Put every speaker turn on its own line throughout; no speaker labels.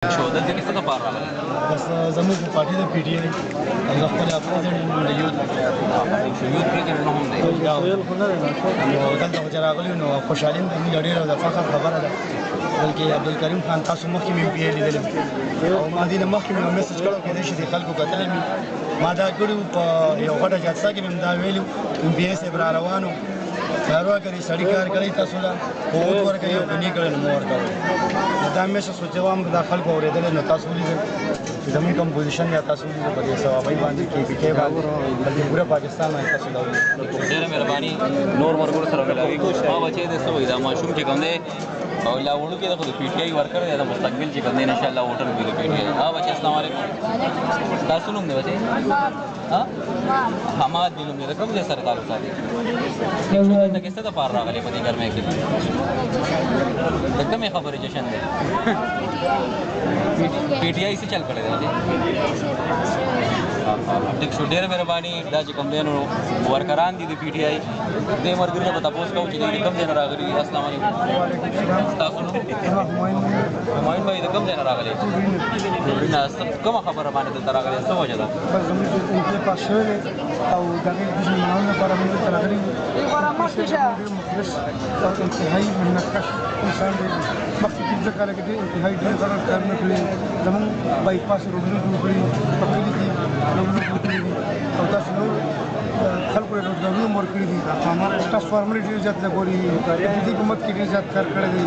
شو دلته کې څه د پاره راغلی
بس زموږ په پارټي د پی ټی آی هغه خپل پرېزیډنټ د یوت
یوت پرېزیډنټ هم دی
ویل خو نه دی نو دلته چې راغلي نو خوشحالي مې زموږ ډېره د فخر خبره ده بلکې عبدالکریم خان تاسو مخکې مې پی آی لیدلی او ما دې نه مخکې مې یو میسج کړی کېدای شي د خلکو کتلی مې ما دا کړي وو په یو غټه جلسه کې مې دا ویلي وو پی آی صاحب را روان وو کاروا کوي سړی کار کوي تاسو لا ووټ ورکوي او کني کړي نو مو ورکوي دا مې څه سوچوم دا خلکو اورېدل نو تاسو لیدل چې زموږ کوم پوزیشن یا تاسو لیدل په دې ثوابي باندې کې پی کې باندې بلکې پورا پاکستان باندې تاسو دا
ډېره مهرباني نور مرګور سره ملاوي ما بچي د سوې دا ماشوم چې کوم دی او لا وړو کې د پی ټی آی ورکر دی د مستقبل چې کوم دی ان شاء الله ووټر دی د پی ټی آی ها بچي السلام علیکم تاسو نوم دی بچي ها حماد بن نوم دی کوم ځای سره تعلق ساتي شو دلته کې څه د پاره راغلی په دې ګرمۍ کې د کومې خبرې جشن دی پی ټی آی څه چل کړی دی دیک شو ډېره مهرباني دا چې کوم دی نو ورکران دي د پی ټی آی دې مرګري ته تاسو کوم چې کوم ځای نه راغلي السلام علیکم تاسو نو همایون بھائی د کوم ځای نه راغلي نه کوم خبره باندې دلته راغلي څه وجه ده
بس زموږ انتې پاس شوی دی او دغه د مسلمانانو لپاره موږ ته راغلي مخلص او انتهایي محنتکش انسان دی مخکې پنځه کاله کې انتهایي ډېر غلط کارونه کړي زموږ بایپاس روډونه جوړ کړي په کلي کې روډونه جوړ کړي دي او داسې نور خلکو له روزګارونه هم ورکړي دي ټرانسفارمر یې ډېر زیات لګولي دي د دې حکومت کې ډېر زیات کار کړی دی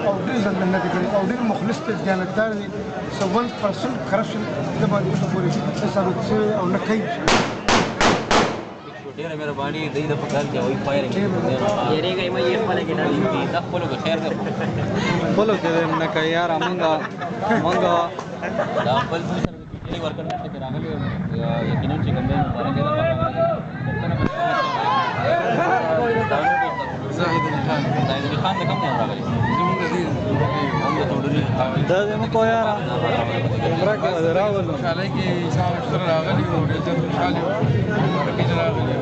او ډېر زیات محنت یې کړی او ډېر مخلص دی دیانتدار دی 1% کرپشن د باندې اوسه پورې ثابت شوی او نه کوي
ډېره مهرباني دی د پکار کې وایي فایرنګ یریږي مې یې خپل کې نه دي دا خپل کو خیر ده
خپل کې نه کوي یار مونږه
دا خپل سره د ورکر نه ته راغلي یقینا چې کوم دی مبارک ده زاهد علي خان د کوم راغلي
دا زمو کو یار عمره کې راول
خوشحالي کې انسان سره راغلي او ډېر زیات خوشحالي ورکې راغلي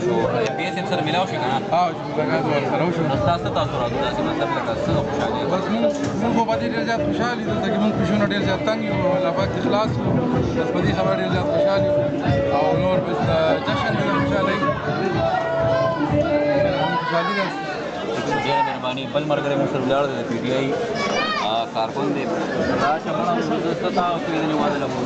شو بي اس اف سره ملاو شي کنه
او چې ملاقات ورسره وشو
تاسو راځو دا څه مطلب لکه څه خوشحالي
بس موږ په دې ډېر زیات خوشحالي دلته کې موږ پښونه ډېر زیات تنګ یو الله پاک اخلاص بس په دې خبره ډېر زیات خوشحالي او نور بس جشن دې خوشحالي ده
ډېره مهرباني بل مرګره مو سره ولاړ دی د پی ټی آی کارکون دی راشه موږ ستاسو ته او کې نه واده لګو